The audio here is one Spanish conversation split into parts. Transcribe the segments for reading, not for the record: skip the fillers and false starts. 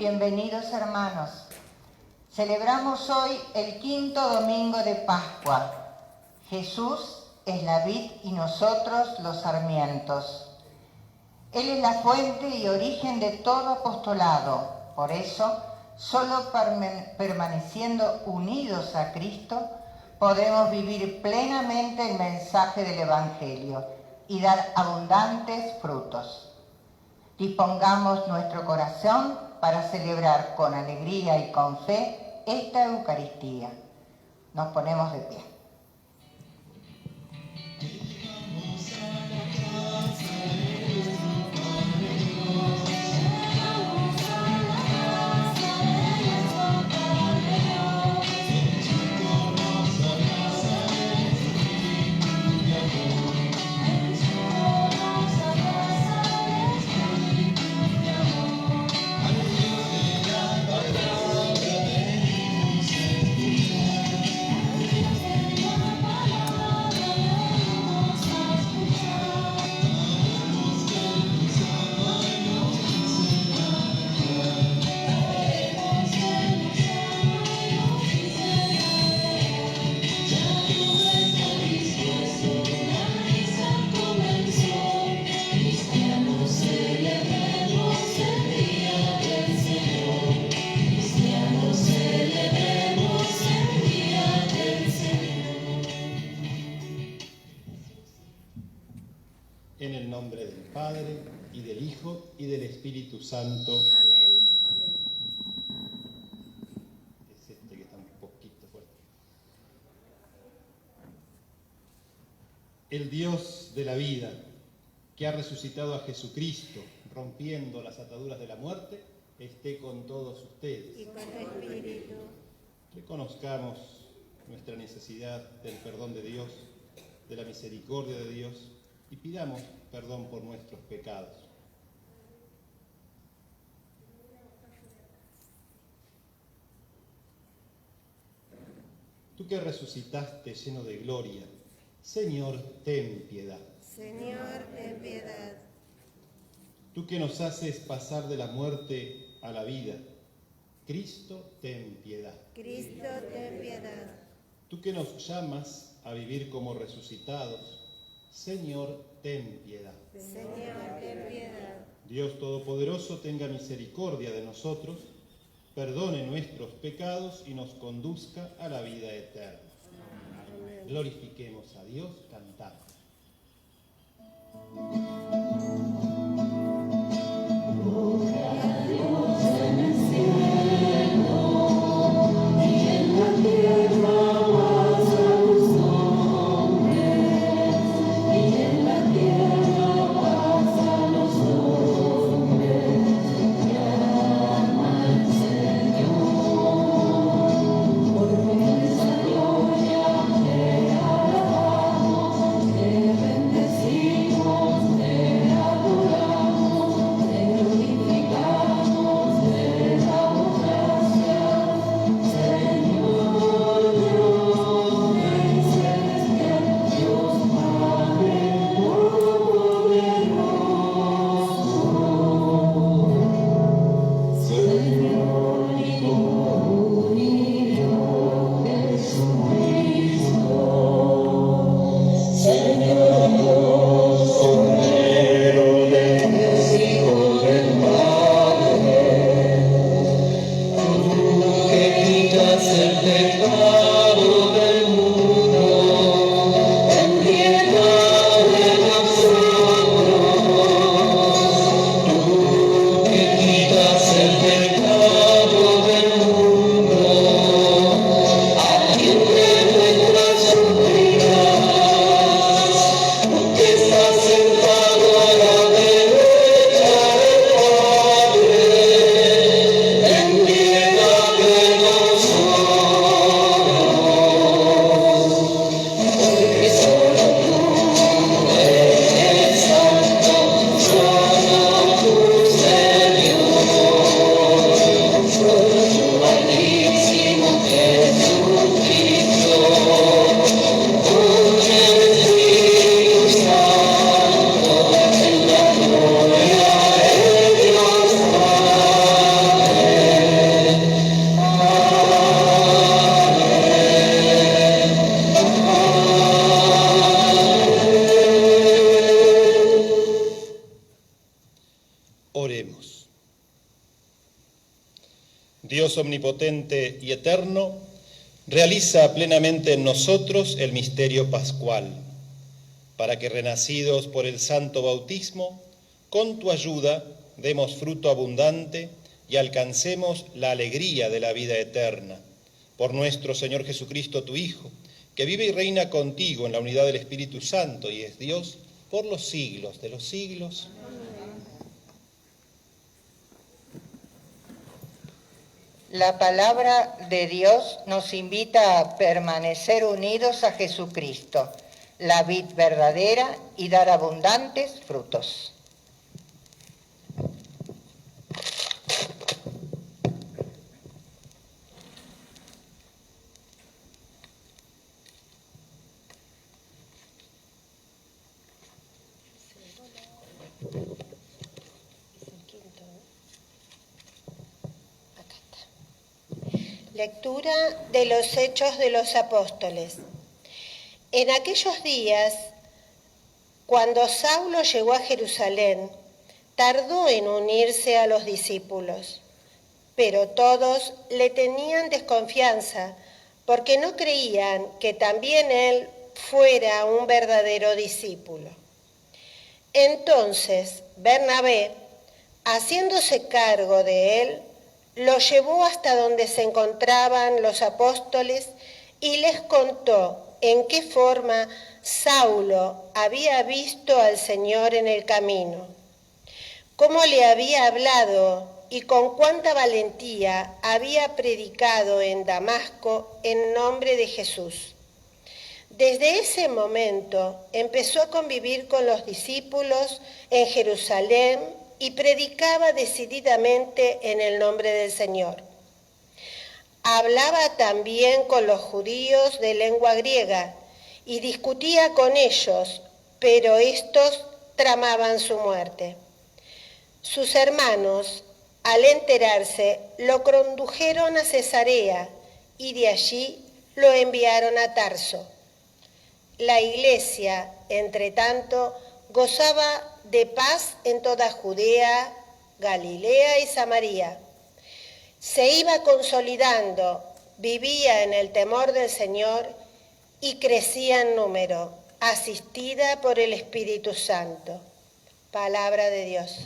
bienvenidos hermanos. Celebramos hoy el quinto domingo de Pascua. Jesús es la vid y nosotros los sarmientos. Él es la fuente y origen de todo apostolado. Por eso, solo permaneciendo unidos a Cristo, podemos vivir plenamente el mensaje del Evangelio y dar abundantes frutos. Dispongamos nuestro corazón para celebrar con alegría y con fe esta Eucaristía. Nos ponemos de pie. En el nombre del Padre, y del Hijo, y del Espíritu Santo. Amén. Es este que está un poquito fuerte. El Dios de la vida, que ha resucitado a Jesucristo, rompiendo las ataduras de la muerte, esté con todos ustedes. Y con tu espíritu. Reconozcamos nuestra necesidad del perdón de Dios, de la misericordia de Dios, y pidamos perdón por nuestros pecados. Tú que resucitaste lleno de gloria, Señor, ten piedad. Señor, ten piedad. Tú que nos haces pasar de la muerte a la vida, Cristo, ten piedad. Cristo, ten piedad. Tú que nos llamas a vivir como resucitados, Señor, ten piedad. Señor, ten piedad. Dios Todopoderoso tenga misericordia de nosotros, perdone nuestros pecados y nos conduzca a la vida eterna. Amén. Glorifiquemos a Dios cantando. Bendecimos. Dios omnipotente y eterno, realiza plenamente en nosotros el misterio pascual, para que, renacidos por el santo bautismo, con tu ayuda demos fruto abundante y alcancemos la alegría de la vida eterna. Por nuestro Señor Jesucristo, tu Hijo, que vive y reina contigo en la unidad del Espíritu Santo y es Dios por los siglos de los siglos. La palabra de Dios nos invita a permanecer unidos a Jesucristo, la vid verdadera, y dar abundantes frutos. Lectura de los Hechos de los Apóstoles. En aquellos días, cuando Saulo llegó a Jerusalén, tardó en unirse a los discípulos, pero todos le tenían desconfianza porque no creían que también él fuera un verdadero discípulo. Entonces Bernabé, haciéndose cargo de él, lo llevó hasta donde se encontraban los apóstoles y les contó en qué forma Saulo había visto al Señor en el camino, cómo le había hablado y con cuánta valentía había predicado en Damasco en nombre de Jesús. Desde ese momento empezó a convivir con los discípulos en Jerusalén y predicaba decididamente en el nombre del Señor. Hablaba también con los judíos de lengua griega y discutía con ellos, pero estos tramaban su muerte. Sus hermanos, al enterarse, lo condujeron a Cesarea y de allí lo enviaron a Tarso. La iglesia, entre tanto, gozaba de paz en toda Judea, Galilea y Samaria. Se iba consolidando, vivía en el temor del Señor y crecía en número, asistida por el Espíritu Santo. Palabra de Dios.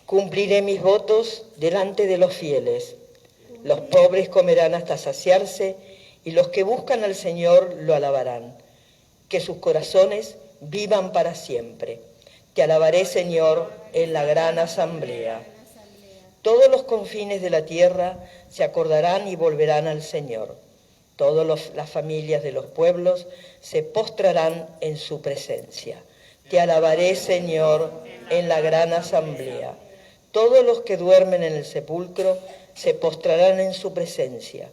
Cumpliré mis votos delante de los fieles. Los pobres comerán hasta saciarse y los que buscan al Señor lo alabarán. Que sus corazones vivan para siempre. Te alabaré, Señor, en la gran asamblea. Todos los confines de la tierra se acordarán y volverán al Señor. Todas las familias de los pueblos se postrarán en su presencia. Te alabaré, Señor, en la gran asamblea. Todos los que duermen en el sepulcro se postrarán en su presencia.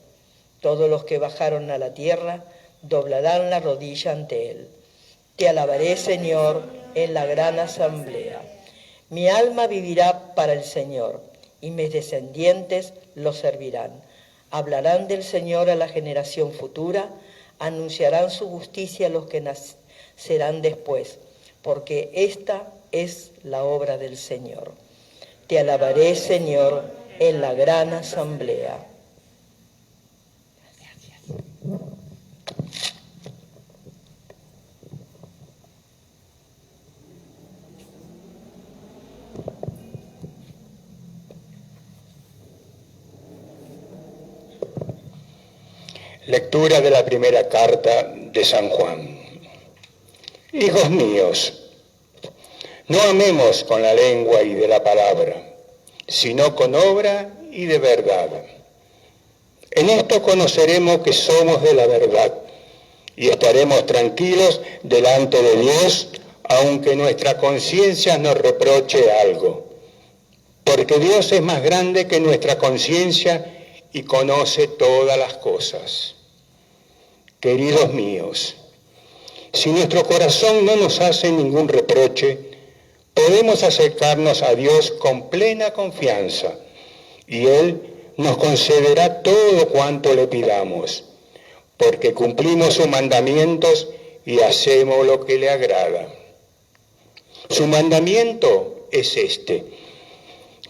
Todos los que bajaron a la tierra doblarán la rodilla ante él. Te alabaré, Señor, en la gran asamblea. Mi alma vivirá para el Señor, y mis descendientes lo servirán. Hablarán del Señor a la generación futura, anunciarán su justicia a los que nacerán después, porque esta es la obra del Señor. Te alabaré, Señor, en la gran asamblea. Lectura de la primera carta de San Juan. Hijos míos, no amemos con la lengua y de la palabra, sino con obra y de verdad. En esto conoceremos que somos de la verdad y estaremos tranquilos delante de Dios, aunque nuestra conciencia nos reproche algo. Porque Dios es más grande que nuestra conciencia y conoce todas las cosas. Queridos míos, si nuestro corazón no nos hace ningún reproche, podemos acercarnos a Dios con plena confianza y Él nos concederá todo cuanto le pidamos, porque cumplimos sus mandamientos y hacemos lo que le agrada. Su mandamiento es este: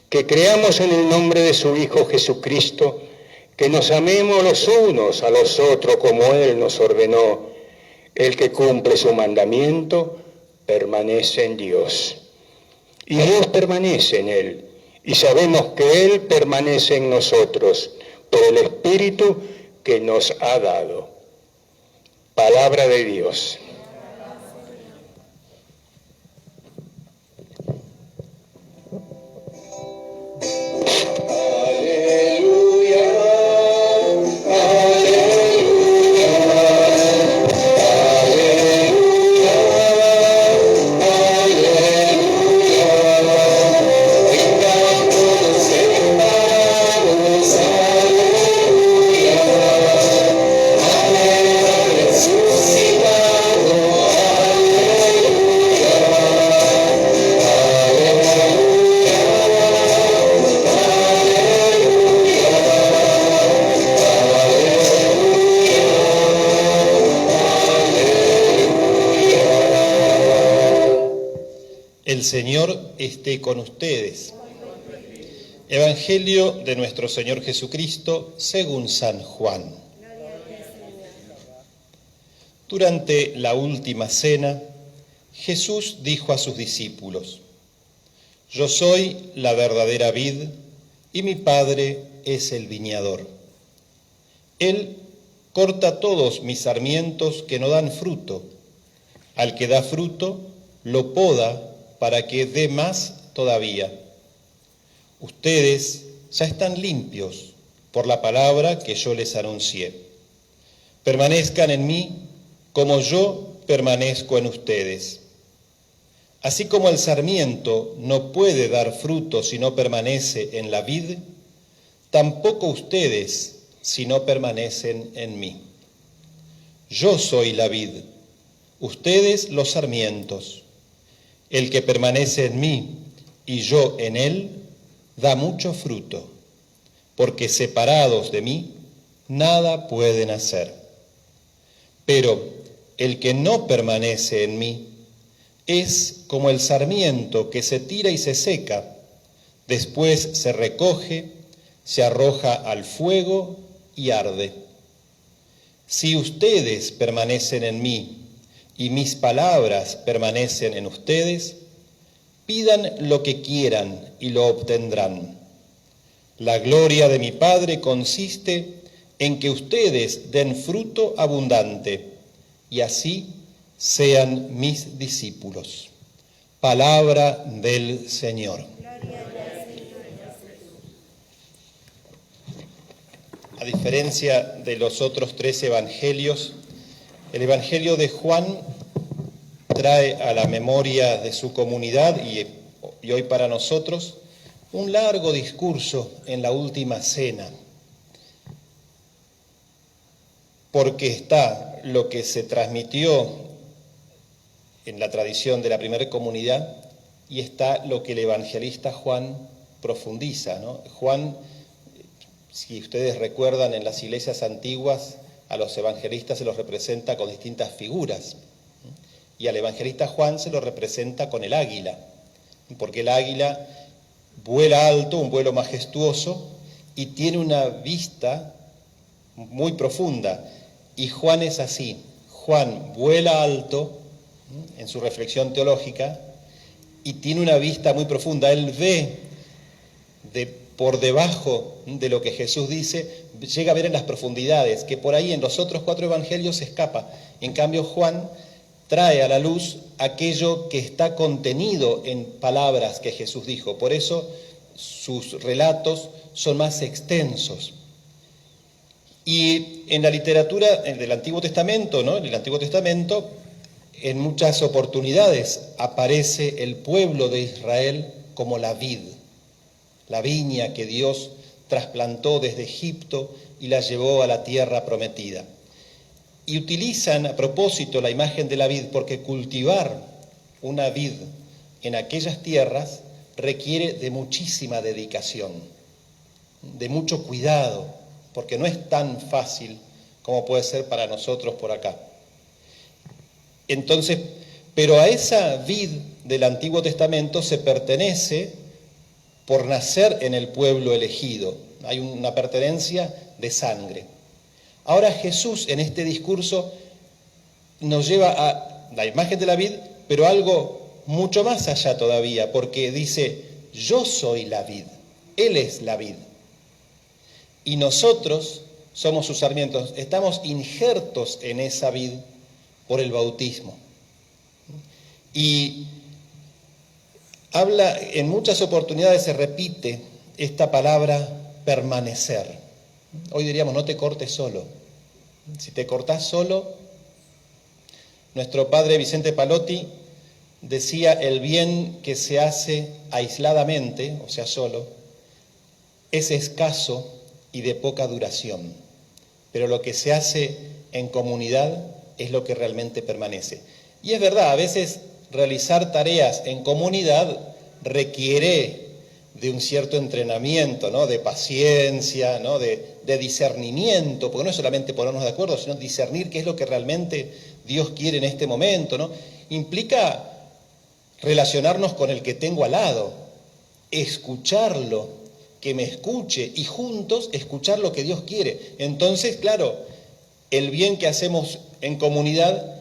que creamos en el nombre de su Hijo Jesucristo, que nos amemos los unos a los otros como Él nos ordenó. El que cumple su mandamiento permanece en Dios, y Dios permanece en Él, y sabemos que Él permanece en nosotros por el Espíritu que nos ha dado. Palabra de Dios. El Señor esté con ustedes. Evangelio de nuestro Señor Jesucristo según San Juan. Durante la última cena, Jesús dijo a sus discípulos: Yo soy la verdadera vid y mi Padre es el viñador. Él corta todos mis sarmientos que no dan fruto. Al que da fruto, lo poda para que dé más todavía. Ustedes ya están limpios por la palabra que yo les anuncié. Permanezcan en mí como yo permanezco en ustedes. Así como el sarmiento no puede dar fruto si no permanece en la vid, tampoco ustedes si no permanecen en mí. Yo soy la vid, ustedes los sarmientos. El que permanece en mí y yo en él, da mucho fruto, porque separados de mí, nada pueden hacer. Pero el que no permanece en mí, es como el sarmiento que se tira y se seca, después se recoge, se arroja al fuego y arde. Si ustedes permanecen en mí, y mis palabras permanecen en ustedes, pidan lo que quieran y lo obtendrán. La gloria de mi Padre consiste en que ustedes den fruto abundante y así sean mis discípulos. Palabra del Señor. A diferencia de los otros 3 evangelios, el Evangelio de Juan trae a la memoria de su comunidad y hoy para nosotros un largo discurso en la última cena, porque está lo que se transmitió en la tradición de la primera comunidad y está lo que el evangelista Juan profundiza, ¿no? Juan, si ustedes recuerdan, en las iglesias antiguas a los evangelistas se los representa con distintas figuras y al evangelista Juan se lo representa con el águila, porque el águila vuela alto, un vuelo majestuoso y tiene una vista muy profunda, y Juan es así. Juan vuela alto en su reflexión teológica y tiene una vista muy profunda. Él ve por debajo de lo que Jesús dice, llega a ver en las profundidades, que por ahí en los otros 4 evangelios se escapa. En cambio, Juan trae a la luz aquello que está contenido en palabras que Jesús dijo. Por eso sus relatos son más extensos. Y en la literatura del Antiguo Testamento, ¿no? En el Antiguo Testamento, en muchas oportunidades aparece el pueblo de Israel como la vid, la viña que Dios trasplantó desde Egipto y la llevó a la tierra prometida. Y utilizan a propósito la imagen de la vid porque cultivar una vid en aquellas tierras requiere de muchísima dedicación, de mucho cuidado, porque no es tan fácil como puede ser para nosotros por acá. Entonces, pero a esa vid del Antiguo Testamento se pertenece por nacer en el pueblo elegido. Hay una pertenencia de sangre. Ahora Jesús en este discurso nos lleva a la imagen de la vid, pero algo mucho más allá todavía, porque dice, yo soy la vid, Él es la vid. Y nosotros somos sus sarmientos, estamos injertos en esa vid por el bautismo. Y habla, en muchas oportunidades se repite esta palabra permanecer. Hoy diríamos, no te cortes solo. Si te cortás solo, nuestro padre Vicente Palotti decía, el bien que se hace aisladamente, o sea, solo, es escaso y de poca duración. Pero lo que se hace en comunidad es lo que realmente permanece. Y es verdad, a veces realizar tareas en comunidad requiere de un cierto entrenamiento, ¿no? De paciencia, ¿no? de discernimiento, porque no es solamente ponernos de acuerdo, sino discernir qué es lo que realmente Dios quiere en este momento, ¿no? Implica relacionarnos con el que tengo al lado, escucharlo, que me escuche y juntos escuchar lo que Dios quiere. Entonces, claro, el bien que hacemos en comunidad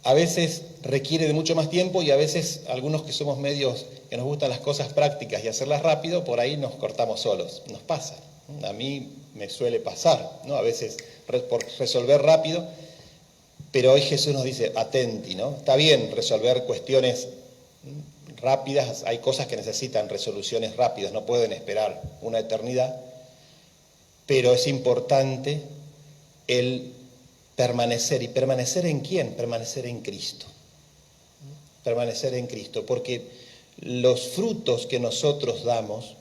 a veces requiere de mucho más tiempo y a veces algunos que somos medios que nos gustan las cosas prácticas y hacerlas rápido, por ahí nos cortamos solos. Nos pasa. A mí me suele pasar, ¿no? A veces por resolver rápido, pero hoy Jesús nos dice, atenti, ¿no? Está bien resolver cuestiones rápidas, hay cosas que necesitan resoluciones rápidas, no pueden esperar una eternidad, pero es importante el permanecer. ¿Y permanecer en quién? Permanecer en Cristo. Permanecer en Cristo, porque los frutos que nosotros damos,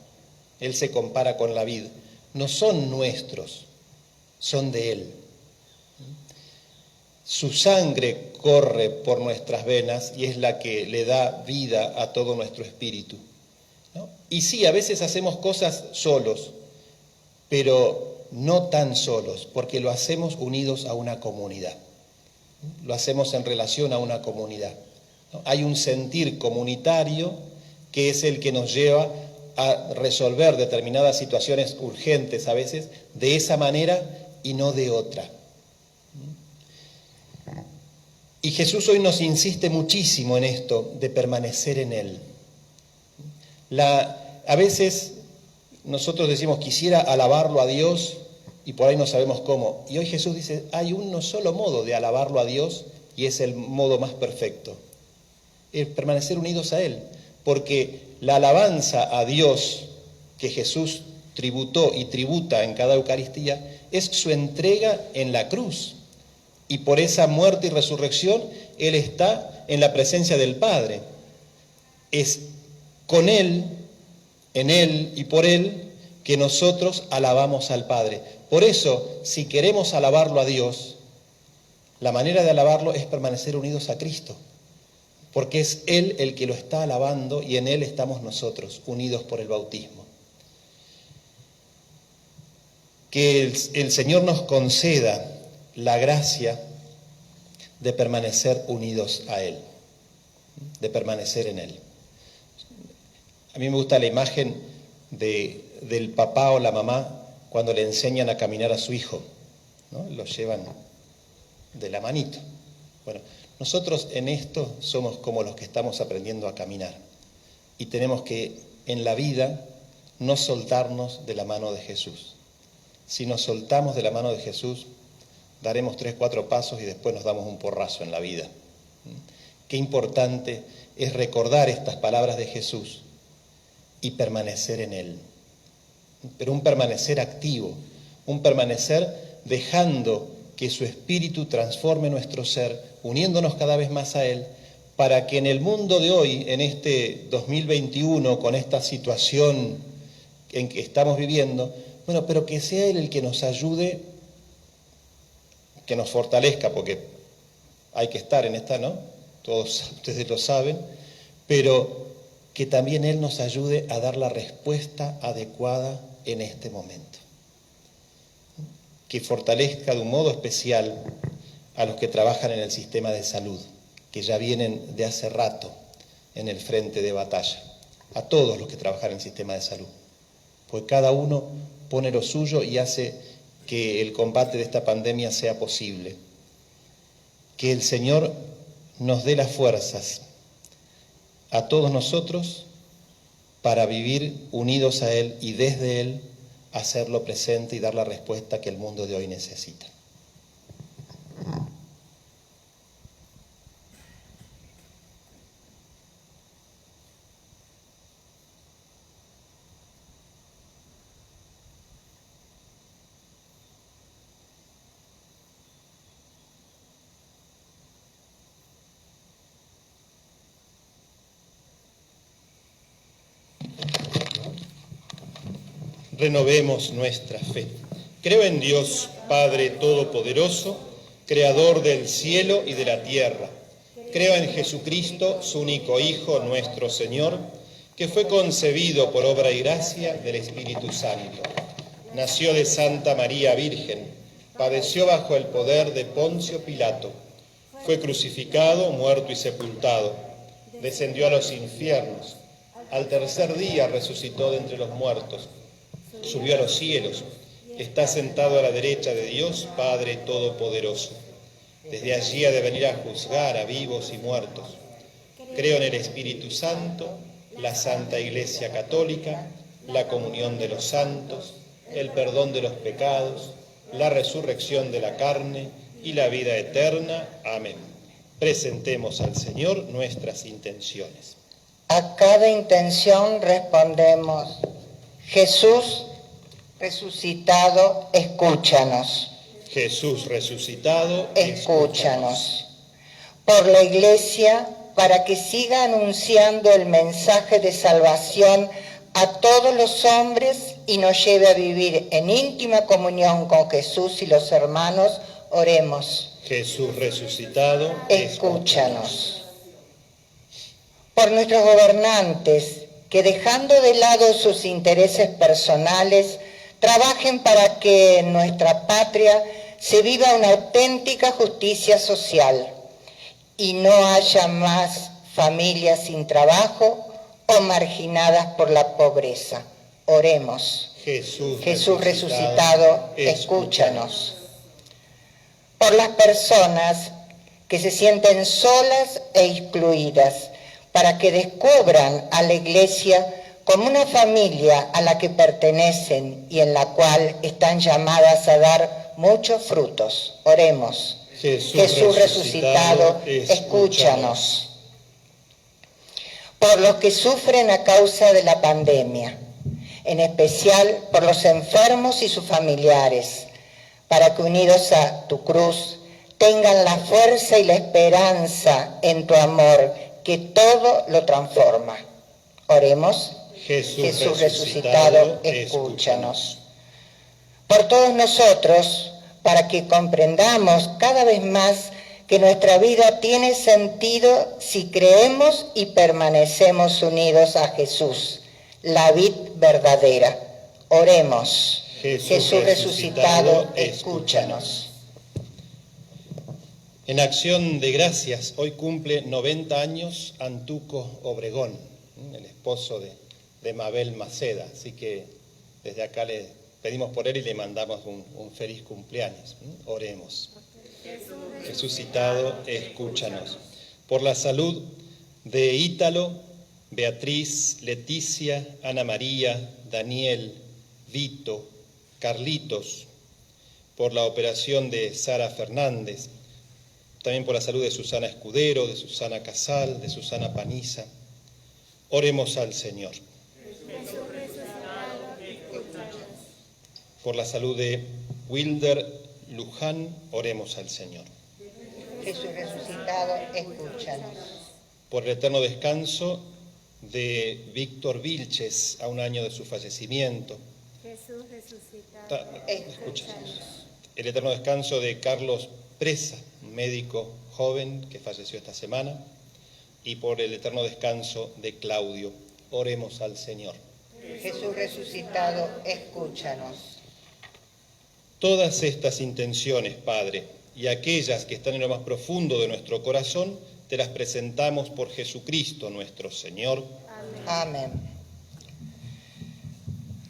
Él se compara con la vid, no son nuestros, son de Él. Su sangre corre por nuestras venas y es la que le da vida a todo nuestro espíritu, ¿no? Y sí, a veces hacemos cosas solos, pero no tan solos, porque lo hacemos unidos a una comunidad. Lo hacemos en relación a una comunidad, ¿no? Hay un sentir comunitario que es el que nos lleva a resolver determinadas situaciones urgentes a veces de esa manera y no de otra. Y Jesús hoy nos insiste muchísimo en esto de permanecer en Él. A veces nosotros decimos, quisiera alabarlo a Dios y por ahí no sabemos cómo. Y hoy Jesús dice, hay un solo modo de alabarlo a Dios y es el modo más perfecto. Es permanecer unidos a Él. Porque la alabanza a Dios que Jesús tributó y tributa en cada Eucaristía es su entrega en la cruz. Y por esa muerte y resurrección, Él está en la presencia del Padre. Es con Él, en Él y por Él, que nosotros alabamos al Padre. Por eso, si queremos alabarlo a Dios, la manera de alabarlo es permanecer unidos a Cristo. Porque es Él el que lo está alabando y en Él estamos nosotros, unidos por el bautismo. Que el Señor nos conceda la gracia de permanecer unidos a Él, de permanecer en Él. A mí me gusta la imagen del papá o la mamá cuando le enseñan a caminar a su hijo, ¿no? Lo llevan de la manito. Bueno, nosotros en esto somos como los que estamos aprendiendo a caminar y tenemos que en la vida no soltarnos de la mano de Jesús. Si nos soltamos de la mano de Jesús, daremos 3, 4 pasos y después nos damos un porrazo en la vida. Qué importante es recordar estas palabras de Jesús y permanecer en Él. Pero un permanecer activo, un permanecer dejando que su Espíritu transforme nuestro ser, uniéndonos cada vez más a Él, para que en el mundo de hoy, en este 2021, con esta situación en que estamos viviendo, Bueno, pero que sea Él el que nos ayude, que nos fortalezca, porque hay que estar en esta, ¿no? Todos ustedes lo saben, pero que también Él nos ayude a dar la respuesta adecuada en este momento. Que fortalezca de un modo especial a los que trabajan en el sistema de salud, que ya vienen de hace rato en el frente de batalla, a todos los que trabajan en el sistema de salud, pues cada uno pone lo suyo y hace que el combate de esta pandemia sea posible. Que el Señor nos dé las fuerzas a todos nosotros para vivir unidos a Él y desde Él hacerlo presente y dar la respuesta que el mundo de hoy necesita. Renovemos nuestra fe. Creo en Dios, Padre Todopoderoso, Creador del cielo y de la tierra. Creo en Jesucristo, su único Hijo, nuestro Señor, que fue concebido por obra y gracia del Espíritu Santo. Nació de Santa María Virgen, padeció bajo el poder de Poncio Pilato, fue crucificado, muerto y sepultado, descendió a los infiernos, al tercer día resucitó de entre los muertos, subió a los cielos, está sentado a la derecha de Dios, Padre Todopoderoso. Desde allí ha de venir a juzgar a vivos y muertos. Creo en el Espíritu Santo, la Santa Iglesia Católica, la comunión de los santos, el perdón de los pecados, la resurrección de la carne y la vida eterna. Amén. Presentemos al Señor nuestras intenciones. A cada intención respondemos: Jesús resucitado, escúchanos. Jesús resucitado, Escúchanos. Por la Iglesia, para que siga anunciando el mensaje de salvación a todos los hombres y nos lleve a vivir en íntima comunión con Jesús y los hermanos, oremos. Jesús resucitado, escúchanos. Por nuestros gobernantes, que dejando de lado sus intereses personales, trabajen para que en nuestra patria se viva una auténtica justicia social y no haya más familias sin trabajo o marginadas por la pobreza. Oremos. Jesús resucitado, escúchanos. Por las personas que se sienten solas e excluidas, para que descubran a la Iglesia como una familia a la que pertenecen y en la cual están llamadas a dar muchos frutos. Oremos. Jesús resucitado, escúchanos. Por los que sufren a causa de la pandemia, en especial por los enfermos y sus familiares, para que unidos a tu cruz tengan la fuerza y la esperanza en tu amor, que todo lo transforma. Oremos. Jesús resucitado, escúchanos. Por todos nosotros, para que comprendamos cada vez más que nuestra vida tiene sentido si creemos y permanecemos unidos a Jesús, la vid verdadera. Oremos. Jesús resucitado, escúchanos. En acción de gracias, hoy cumple 90 años Antuco Obregón, el esposo de Mabel Maceda, así que desde acá le pedimos por él y le mandamos un feliz cumpleaños. Oremos. Resucitado, escúchanos. Por la salud de Ítalo, Beatriz, Leticia, Ana María, Daniel, Vito, Carlitos, por la operación de Sara Fernández, también por la salud de Susana Escudero, de Susana Casal, de Susana Paniza. Oremos al Señor. Por la salud de Wilder Luján, oremos al Señor. Jesús resucitado, escúchanos. Por el eterno descanso de Víctor Vilches, a un año de su fallecimiento. Jesús resucitado, Escúchanos. El eterno descanso de Carlos Presa, un médico joven que falleció esta semana, y por el eterno descanso de Claudio. Oremos al Señor. Jesús resucitado, escúchanos. Todas estas intenciones, Padre, y aquellas que están en lo más profundo de nuestro corazón, te las presentamos por Jesucristo nuestro Señor. Amén.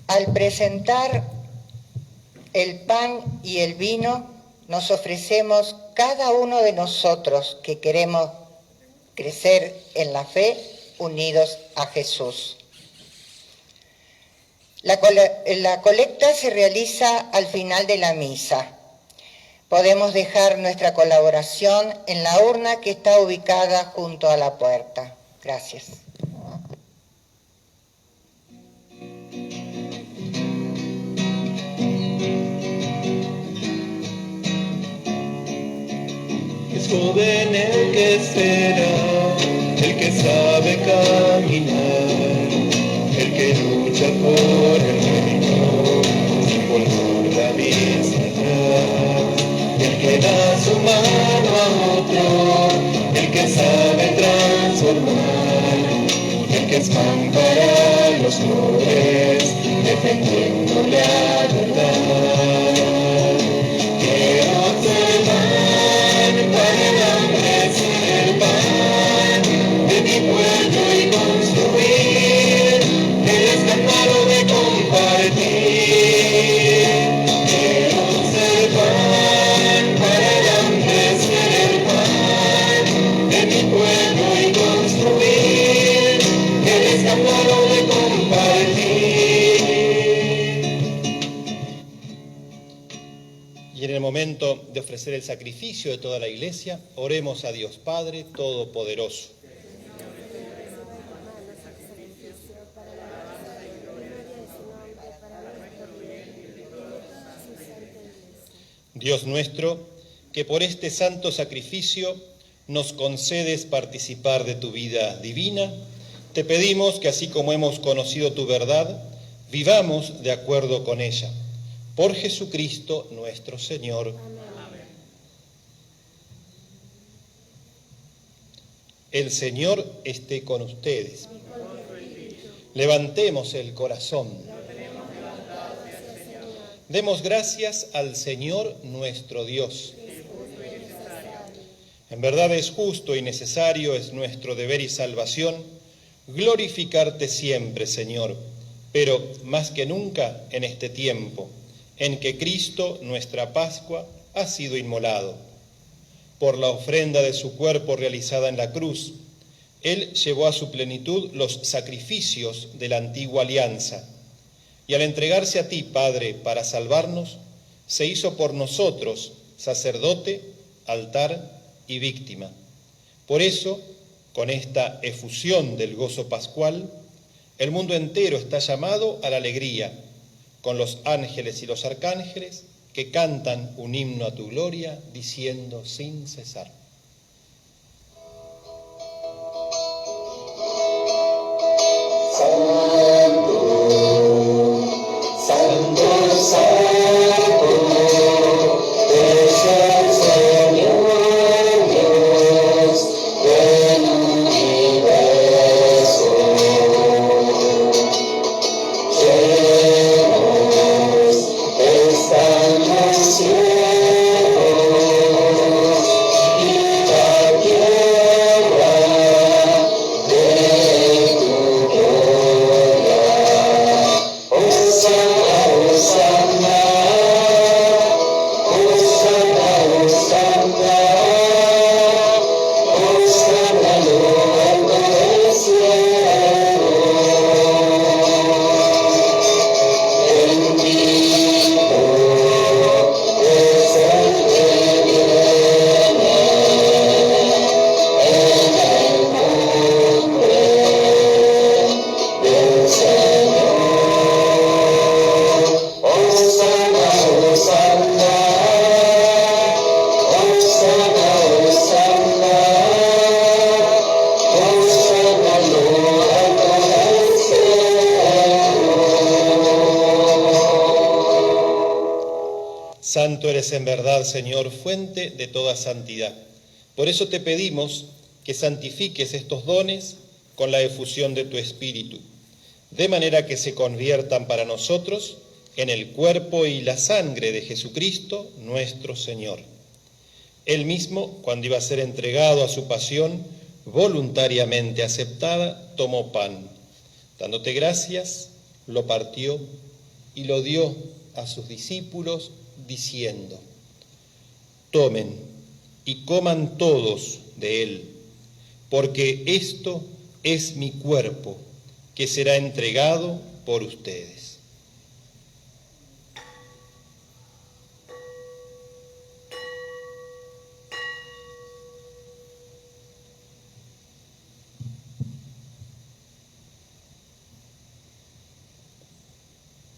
Al presentar el pan y el vino, nos ofrecemos cada uno de nosotros que queremos crecer en la fe unidos a Jesús. La colecta se realiza al final de la misa. Podemos dejar nuestra colaboración en la urna que está ubicada junto a la puerta. Gracias. Es joven el que espera, el que sabe caminar, el que lucha por el reino, sin volver la vista atrás, el que da su mano a otro, el que sabe transformar, el que es pan para los pobres, defendiendo la verdad. Quiero ser pan para el hambre, ser el pan de mi pueblo y construir el escándalo de compartir. Quiero ser pan para el hambre, ser el pan de mi pueblo y construir el escándalo de compartir. Y en el momento de ofrecer el sacrificio de toda la Iglesia, oremos a Dios Padre Todopoderoso. Dios nuestro, que por este santo sacrificio nos concedes participar de tu vida divina, te pedimos que así como hemos conocido tu verdad, vivamos de acuerdo con ella. Por Jesucristo nuestro Señor. Amén. El Señor esté con ustedes. Levantemos el corazón. Demos gracias al Señor nuestro Dios. En verdad es justo y necesario, es nuestro deber y salvación, glorificarte siempre, Señor, pero más que nunca en este tiempo, en que Cristo, nuestra Pascua, ha sido inmolado. Por la ofrenda de su cuerpo realizada en la cruz, Él llevó a su plenitud los sacrificios de la antigua alianza, y al entregarse a ti, Padre, para salvarnos, se hizo por nosotros sacerdote, altar y víctima. Por eso, con esta efusión del gozo pascual, el mundo entero está llamado a la alegría, con los ángeles y los arcángeles que cantan un himno a tu gloria, diciendo sin cesar. Santo, Santo, Santo, es el Señor Dios del universo. Llenos están los cielos y Santo eres en verdad, Señor, fuente de toda santidad. Por eso te pedimos que santifiques estos dones con la efusión de tu Espíritu, de manera que se conviertan para nosotros en el cuerpo y la sangre de Jesucristo, nuestro Señor. Él mismo, cuando iba a ser entregado a su pasión, voluntariamente aceptada, tomó pan. Dándote gracias, lo partió y lo dio a sus discípulos, diciendo: tomen y coman todos de él, porque esto es mi cuerpo, que será entregado por ustedes.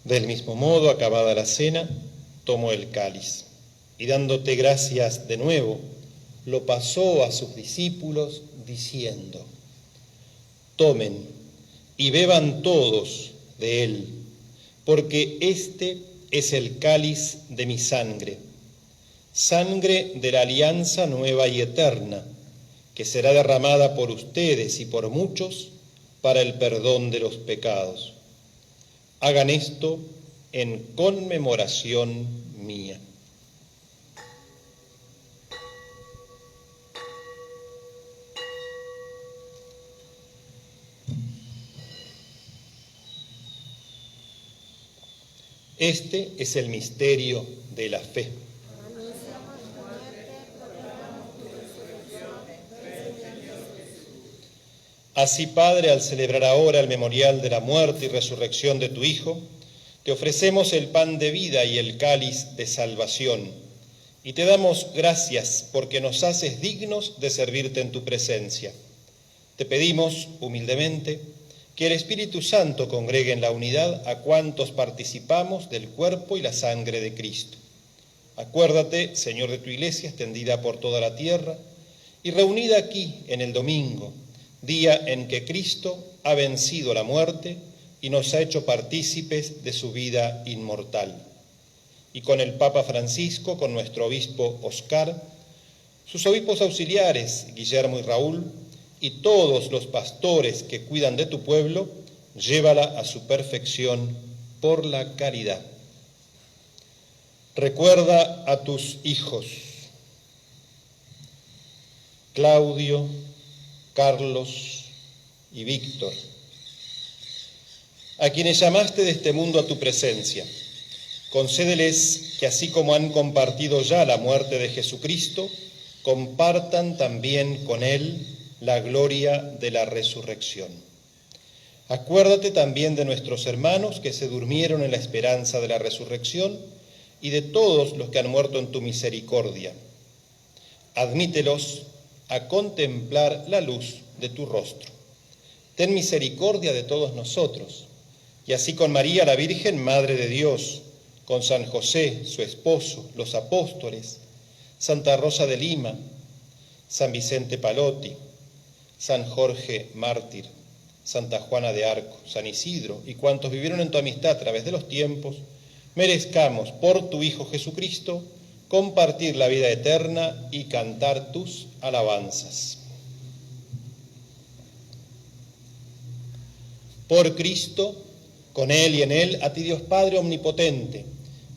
Del mismo modo, acabada la cena, tomó el cáliz y dándote gracias de nuevo, lo pasó a sus discípulos diciendo: tomen y beban todos de él, porque este es el cáliz de mi sangre, sangre de la alianza nueva y eterna, que será derramada por ustedes y por muchos para el perdón de los pecados. Hagan esto en conmemoración mía. Este es el misterio de la fe. Así, Padre, al celebrar ahora el memorial de la muerte y resurrección de tu Hijo, te ofrecemos el pan de vida y el cáliz de salvación, y te damos gracias porque nos haces dignos de servirte en tu presencia. Te pedimos humildemente que el Espíritu Santo congregue en la unidad a cuantos participamos del cuerpo y la sangre de Cristo. Acuérdate, Señor, de tu Iglesia extendida por toda la tierra y reunida aquí en el domingo, día en que Cristo ha vencido la muerte y nos ha hecho partícipes de su vida inmortal. Y con el Papa Francisco, con nuestro obispo Oscar, sus obispos auxiliares, Guillermo y Raúl, y todos los pastores que cuidan de tu pueblo, llévala a su perfección por la caridad. Recuerda a tus hijos, Claudio, Carlos y Víctor, a quienes llamaste de este mundo a tu presencia. Concédeles que así como han compartido ya la muerte de Jesucristo, compartan también con él la gloria de la resurrección. Acuérdate también de nuestros hermanos que se durmieron en la esperanza de la resurrección y de todos los que han muerto en tu misericordia. Admítelos a contemplar la luz de tu rostro. Ten misericordia de todos nosotros, y así con María la Virgen, Madre de Dios, con San José, su esposo, los apóstoles, Santa Rosa de Lima, San Vicente Palotti, San Jorge Mártir, Santa Juana de Arco, San Isidro y cuantos vivieron en tu amistad a través de los tiempos, merezcamos por tu Hijo Jesucristo compartir la vida eterna y cantar tus alabanzas. Por Cristo, con Él y en Él, a ti Dios Padre Omnipotente,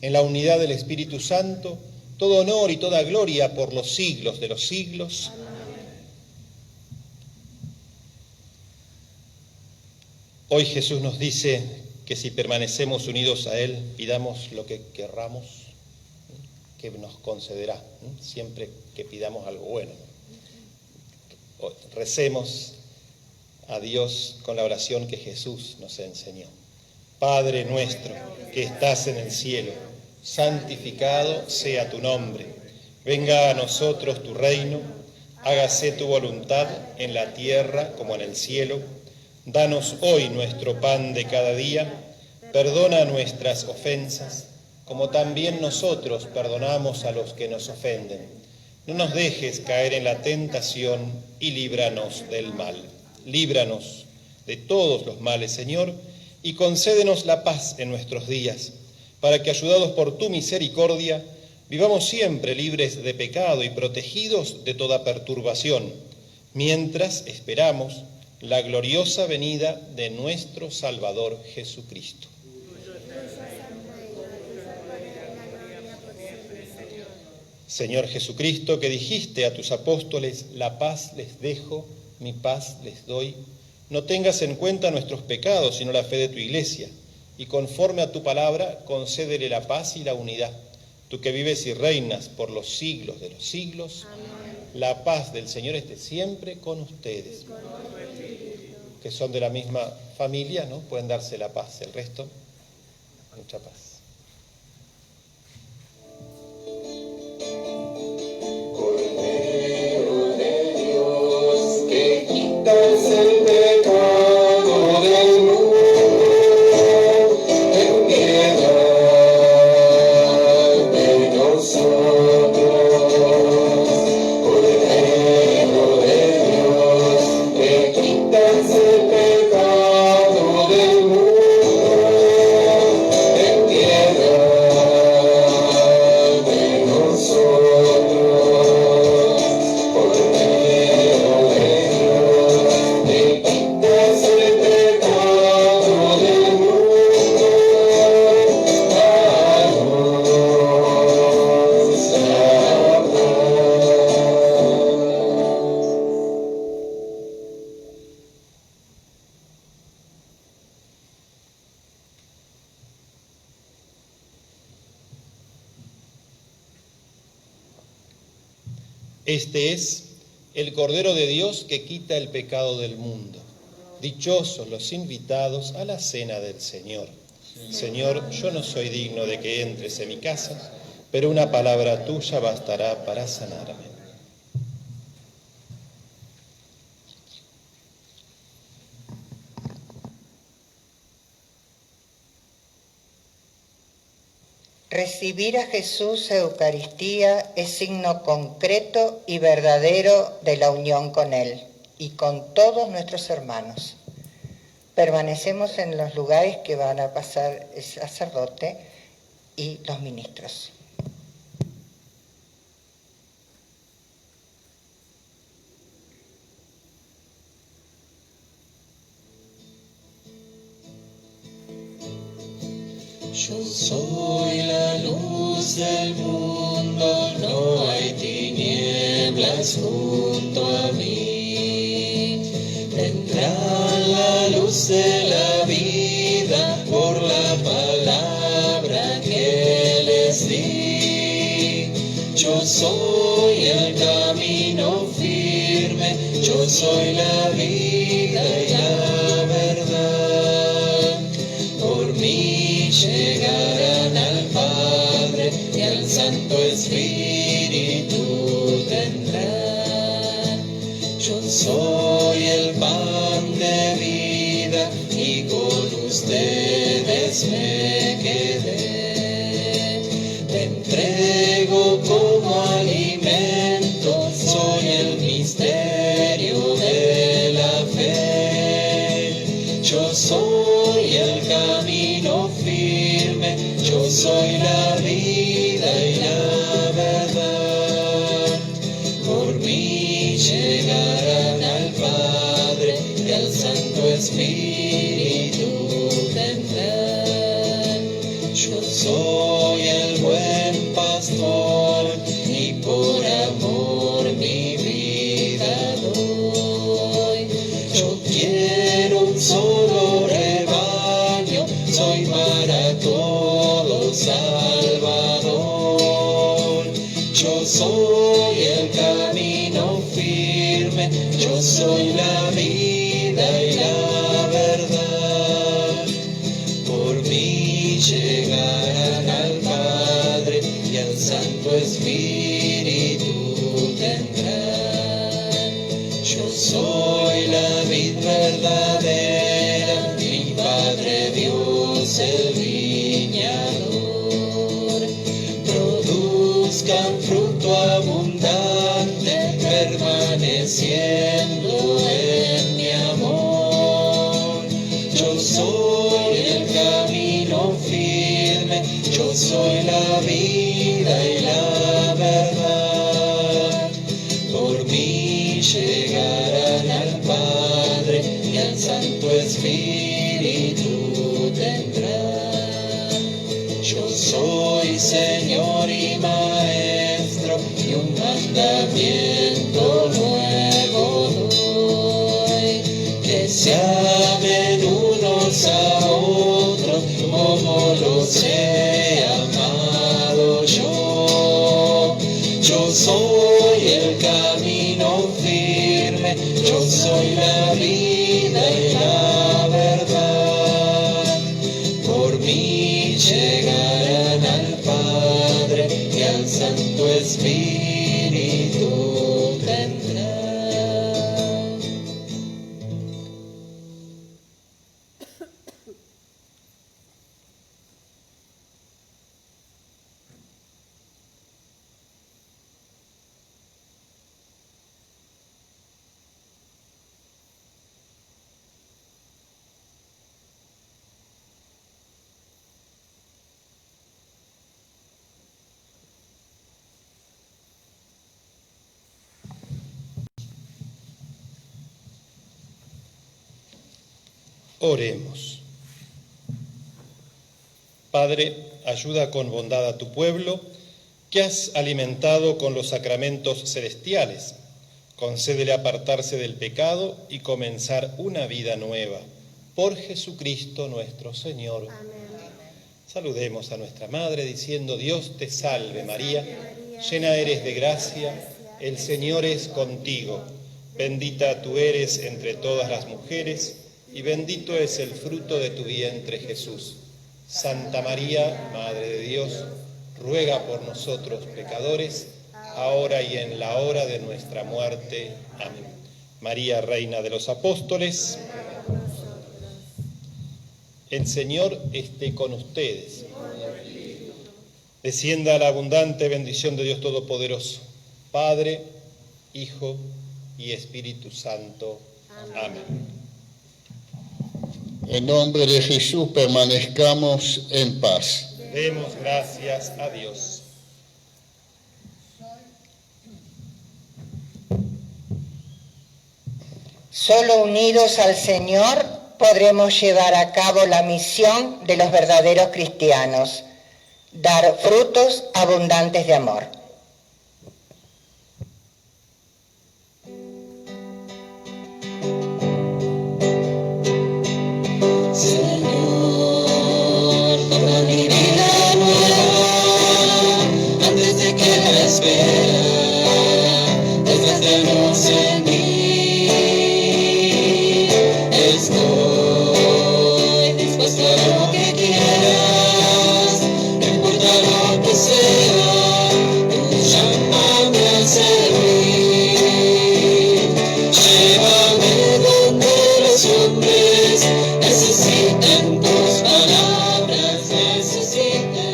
en la unidad del Espíritu Santo, todo honor y toda gloria por los siglos de los siglos. Hoy Jesús nos dice que si permanecemos unidos a Él, pidamos lo que querramos, que nos concederá, siempre que pidamos algo bueno. Recemos a Dios con la oración que Jesús nos enseñó. Padre nuestro que estás en el cielo, santificado sea tu nombre. Venga a nosotros tu reino, hágase tu voluntad en la tierra como en el cielo. Danos hoy nuestro pan de cada día, perdona nuestras ofensas, como también nosotros perdonamos a los que nos ofenden. No nos dejes caer en la tentación y líbranos del mal. Líbranos de todos los males, Señor, y concédenos la paz en nuestros días, para que, ayudados por tu misericordia, Vivamos siempre libres de pecado y protegidos de toda perturbación, mientras esperamos la gloriosa venida de nuestro Salvador Jesucristo. Señor Jesucristo, que dijiste a tus apóstoles, la paz les dejo, mi paz les doy, no tengas en cuenta nuestros pecados, sino la fe de tu Iglesia, y conforme a tu palabra, concédele la paz y la unidad. Tú que vives y reinas por los siglos de los siglos, amén. La paz del Señor esté siempre con ustedes. Que son de la misma familia, ¿no? Pueden darse la paz. El resto, mucha paz. Cordero de Dios, que quitas el pecado del mundo, ten piedad de nosotros. Cordero de Dios, que quitas el pecado del mundo, ten piedad de nosotros. Este es el Cordero de Dios que quita el pecado del mundo. Dichosos los invitados a la cena del Señor. Señor, yo no soy digno de que entres en mi casa, pero una palabra tuya bastará para sanarme. Recibir a Jesús Eucaristía es signo concreto y verdadero de la unión con Él y con todos nuestros hermanos. Permanecemos en los lugares que van a pasar el sacerdote y los ministros. Yo soy la luz del mundo, no hay tinieblas junto a mí. Tendrán la luz de la vida por la palabra que les di. Yo soy el camino firme, yo soy la vida y la verdad. Por mí llegarán al Padre y al Santo Espíritu tendrán. Yo soy el pan de vida y con ustedes me quedé. Te entrego como alimento, soy el misterio de la fe. Yo soy el camino firme, yo soy la vida y la verdad. Por mí llegarán al Padre y al Santo Espíritu tendrán. Yo soy el buen pastor y por amor mi vida doy. Yo quiero un solo rebaño, soy para todos Salvador. Yo soy el camino firme, yo soy la vida y la verdad. Por mí llegarán al Padre y al Santo Espíritu tendrán. Yo soy la vid verdadera, mi Padre Dios el viñador. Produzcan fruto abundante, permaneciendo en mi amor. Yo soy el camino firme, yo soy la vida y la espíritu tendrá. Yo soy Señor y Maestro, y un mandamiento nuevo doy, que se amen unos a otros como los he amado yo. Yo soy el camino firme, yo soy la vida y la verdad. Por mí llegarán al Padre y al Santo Espíritu tendrán. Oremos. Padre, ayuda con bondad a tu pueblo, que has alimentado con los sacramentos celestiales. Concédele apartarse del pecado y comenzar una vida nueva. Por Jesucristo nuestro Señor. Amén. Saludemos a nuestra Madre diciendo: Dios te salve María, llena eres de gracia, el Señor es contigo. Bendita tú eres entre todas las mujeres, y bendito es el fruto de tu vientre, Jesús. Santa María, Madre de Dios, ruega por nosotros pecadores, ahora y en la hora de nuestra muerte. Amén. María, Reina de los Apóstoles, el Señor esté con ustedes. Descienda la abundante bendición de Dios Todopoderoso, Padre, Hijo y Espíritu Santo. Amén. En nombre de Jesús permanezcamos en paz. Demos gracias a Dios. Solo unidos al Señor podremos llevar a cabo la misión de los verdaderos cristianos, dar frutos abundantes de amor. Señor, toma mi vida nueva, antes de que la espera, desgástanos en mí. Estoy dispuesto a lo que quieras, no importa lo que sea, tú llámame a servir. Llévame donde los hombres necesiten tus palabras, necesiten.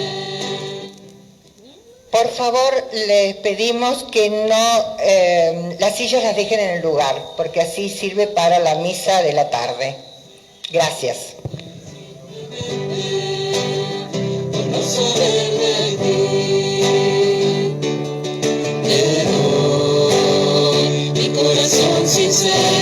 Por favor, les pedimos que no las sillas las dejen en el lugar, porque así sirve para la misa de la tarde. Gracias. Por no saber de ti, te doy mi corazón sincero.